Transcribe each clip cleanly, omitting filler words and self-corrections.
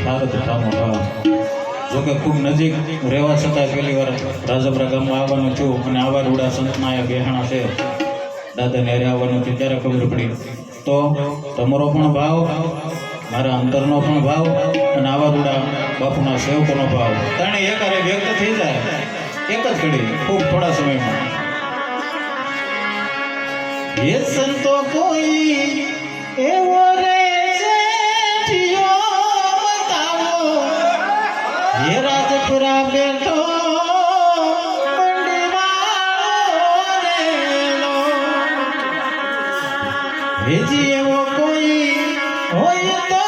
ભારત ઠામો ઠામ. જોકે ખૂબ નજીક રહેવા છતાં પહેલી વાર રાજપરા ગામમાં આવવાનું થયું અને આવા રૂડા સંતના એ બેહાણા છે દાદાને હારે આવવાનું થયું ત્યારે ખબર પડી. તો તમારો પણ ભાવ, મારા અંતરનો પણ ભાવ અને આવા રૂડા બાપુના સેવકોનો ભાવ ત્રણે એકારે વ્યક્ત થઈ જાય એક જ ઘડી ખૂબ થોડા સમયમાં. એ સંતો કોઈ એવો રે ये राजपुरा बेटो भेजी एवो कोई होय तो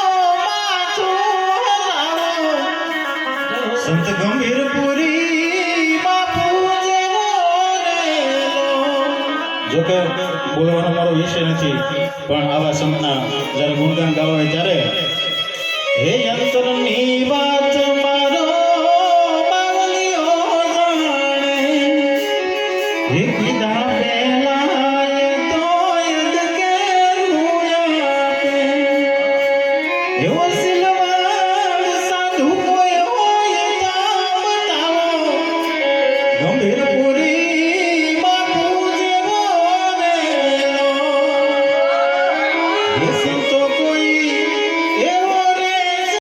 संत गंभीरपुरी बापू जेवो रेलो. जो के बोलવાનો મારો વિષય નથી પણ આવા સંતના જ્યારે ગુણગાન ગાવા ત્યારે હે અંતરની વાત મારો બાવલીઓ જાણે હે કીધા પહેલા એ તો યદ કે રૂયા પે એવો સિલો